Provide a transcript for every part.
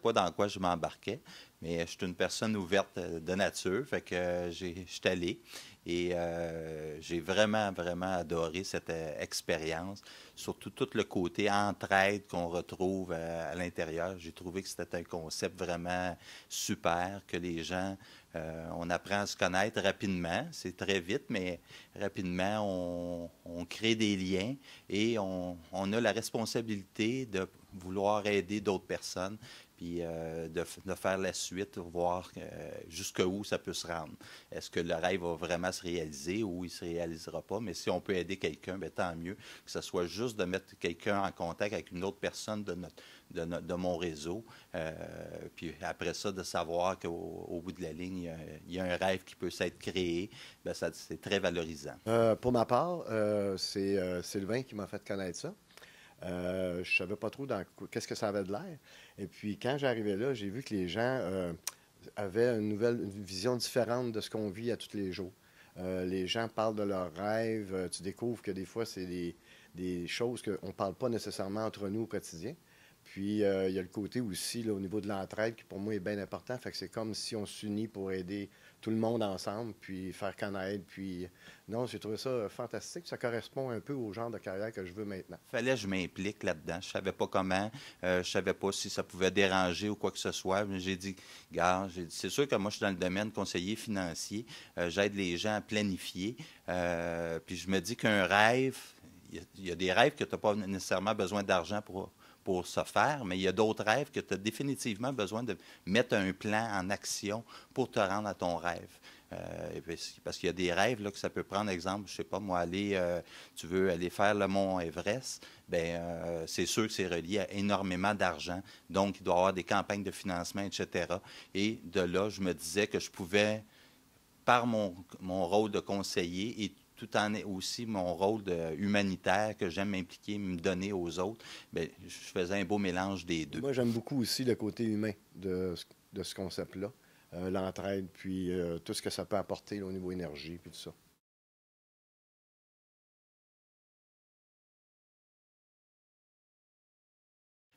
pas dans quoi je m'embarquais, mais je suis une personne ouverte de nature, fait que je suis allé et j'ai vraiment, vraiment adoré cette expérience, surtout tout le côté entraide qu'on retrouve à l'intérieur. J'ai trouvé que c'était un concept vraiment super, que les gens, on apprend à se connaître rapidement, c'est très vite, mais rapidement, on crée des liens et on a la responsabilité de vouloir aider d'autres personnes, puis de faire la suite, voir jusqu'où ça peut se rendre. Est-ce que le rêve va vraiment se réaliser ou il ne se réalisera pas? Mais si on peut aider quelqu'un, bien, tant mieux. Que ce soit juste de mettre quelqu'un en contact avec une autre personne de mon réseau. Puis après ça, de savoir qu'au bout de la ligne, il y a un rêve qui peut s'être créé, bien, c'est très valorisant. Pour ma part, c'est Sylvain qui m'a fait connaître ça. Je savais pas trop qu'est-ce que ça avait de l'air. Et puis quand j'arrivais là, j'ai vu que les gens avaient une vision différente de ce qu'on vit à tous les jours. Les gens parlent de leurs rêves. Tu découvres que des fois, c'est des choses qu'on ne parle pas nécessairement entre nous au quotidien. Puis, il y a le côté aussi, là, au niveau de l'entraide, qui pour moi est bien important. Fait que c'est comme si on s'unit pour aider tout le monde ensemble, puis faire connaître. Puis, non, j'ai trouvé ça fantastique. Ça correspond un peu au genre de carrière que je veux maintenant. Fallait que je m'implique là-dedans. Je savais pas comment, je savais pas si ça pouvait déranger ou quoi que ce soit. Mais j'ai dit, gars, c'est sûr que moi, je suis dans le domaine conseiller financier. J'aide les gens à planifier. Puis je me dis qu'un rêve, il y a des rêves que tu n'as pas nécessairement besoin d'argent pour se faire, mais il y a d'autres rêves que tu as définitivement besoin de mettre un plan en action pour te rendre à ton rêve. Parce qu'il y a des rêves là, que ça peut prendre, exemple, je sais pas, moi, tu veux aller faire le mont Everest, ben c'est sûr que c'est relié à énormément d'argent, donc il doit y avoir des campagnes de financement, etc. Et de là, je me disais que je pouvais, par mon rôle de conseiller et tout en aussi mon rôle de humanitaire que j'aime m'impliquer, me donner aux autres, bien, je faisais un beau mélange des deux. Moi, j'aime beaucoup aussi le côté humain de ce concept-là. L'entraide, puis tout ce que ça peut apporter là, au niveau énergie, puis tout ça.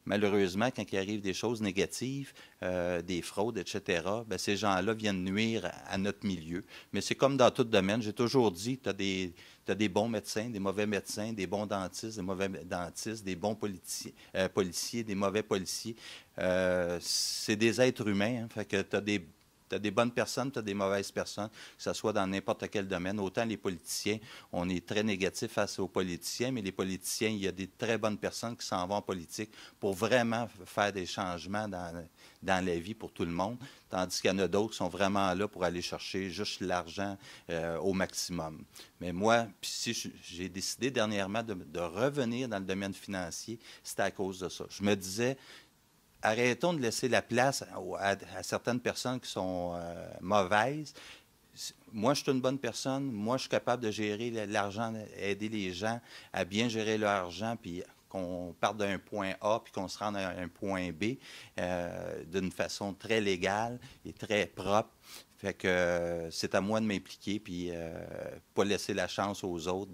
Malheureusement, quand il arrive des choses négatives, des fraudes, etc., bien, ces gens-là viennent nuire à notre milieu. Mais c'est comme dans tout domaine. J'ai toujours dit, t'as des bons médecins, des mauvais médecins, des bons dentistes, des mauvais dentistes, des bons policiers, des mauvais policiers. C'est des êtres humains. Hein, fait que t'as des bonnes personnes, tu as des mauvaises personnes, que ce soit dans n'importe quel domaine. Autant les politiciens, on est très négatif face aux politiciens, mais les politiciens, il y a des très bonnes personnes qui s'en vont en politique pour vraiment faire des changements dans la vie pour tout le monde, tandis qu'il y en a d'autres qui sont vraiment là pour aller chercher juste l'argent au maximum. Mais moi, si j'ai décidé dernièrement de revenir dans le domaine financier, c'était à cause de ça. Je me disais, arrêtons de laisser la place à certaines personnes qui sont mauvaises. Moi, je suis une bonne personne. Moi, je suis capable de gérer l'argent, aider les gens à bien gérer leur argent, puis qu'on parte d'un point A puis qu'on se rende à un point B d'une façon très légale et très propre. Fait que c'est à moi de m'impliquer puis pas laisser la chance aux autres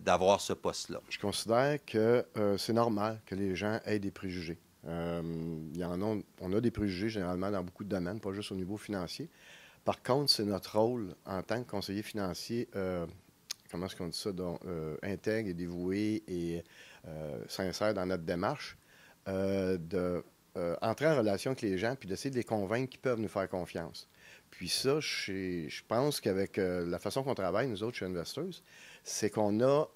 d'avoir ce poste-là. Je considère que c'est normal que les gens aient des préjugés. On a des préjugés généralement dans beaucoup de domaines, pas juste au niveau financier. Par contre, c'est notre rôle en tant que conseiller financier, comment est-ce qu'on dit ça, donc, intègre et dévoué et sincère dans notre démarche, de entrer en relation avec les gens puis d'essayer de les convaincre qu'ils peuvent nous faire confiance. Puis ça, je pense qu'avec la façon qu'on travaille, nous autres, chez Investors, c'est on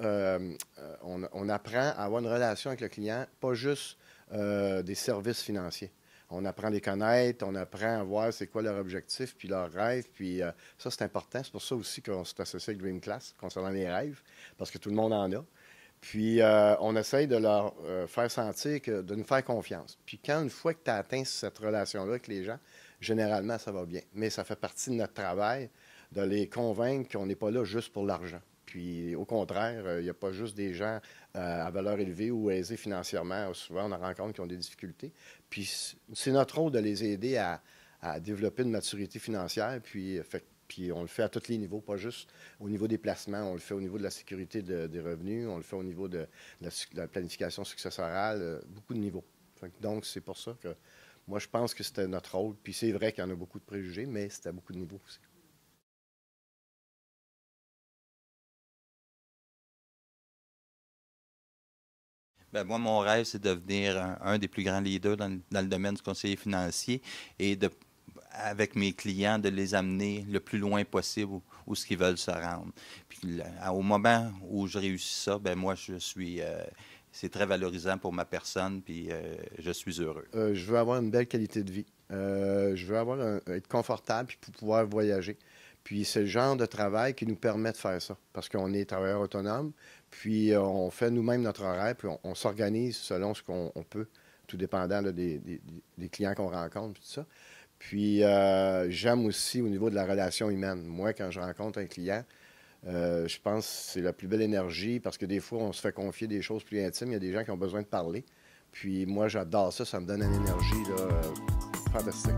apprend à avoir une relation avec le client, pas juste des services financiers. On apprend à les connaître, on apprend à voir c'est quoi leur objectif, puis leur rêve, puis ça, c'est important. C'est pour ça aussi qu'on s'est associé avec Dream Class concernant les rêves, parce que tout le monde en a. Puis, on essaye de leur faire sentir de nous faire confiance. Puis, une fois que tu as atteint cette relation-là avec les gens, généralement, ça va bien. Mais ça fait partie de notre travail de les convaincre qu'on n'est pas là juste pour l'argent. Puis, au contraire, il n'y a pas juste des gens à valeur élevée ou aisés financièrement. Souvent, on en rencontre qui ont des difficultés. Puis, c'est notre rôle de les aider à développer une maturité financière. Puis on le fait à tous les niveaux, pas juste au niveau des placements, on le fait au niveau de la sécurité des revenus, on le fait au niveau de la planification successorale, beaucoup de niveaux. Donc, c'est pour ça que Moi, je pense que c'était notre rôle. Puis c'est vrai qu'il y en a beaucoup de préjugés, mais c'était à beaucoup de niveaux aussi. Ben, moi, mon rêve, c'est de devenir un des plus grands leaders dans le domaine du conseiller financier et avec mes clients, de les amener le plus loin possible où ce qu'ils veulent se rendre. Puis au moment où je réussis ça, ben moi, c'est très valorisant pour ma personne, puis je suis heureux. Je veux avoir une belle qualité de vie. Je veux être confortable puis pour pouvoir voyager. Puis c'est le genre de travail qui nous permet de faire ça. Parce qu'on est travailleur autonome, puis on fait nous-mêmes notre horaire, puis on s'organise selon ce qu'on peut, tout dépendant là, des clients qu'on rencontre, puis tout ça. Puis j'aime aussi au niveau de la relation humaine. Moi, quand je rencontre un client, je pense que c'est la plus belle énergie parce que des fois, on se fait confier des choses plus intimes. Il y a des gens qui ont besoin de parler. Puis moi, j'adore ça. Ça me donne une énergie là, fantastique.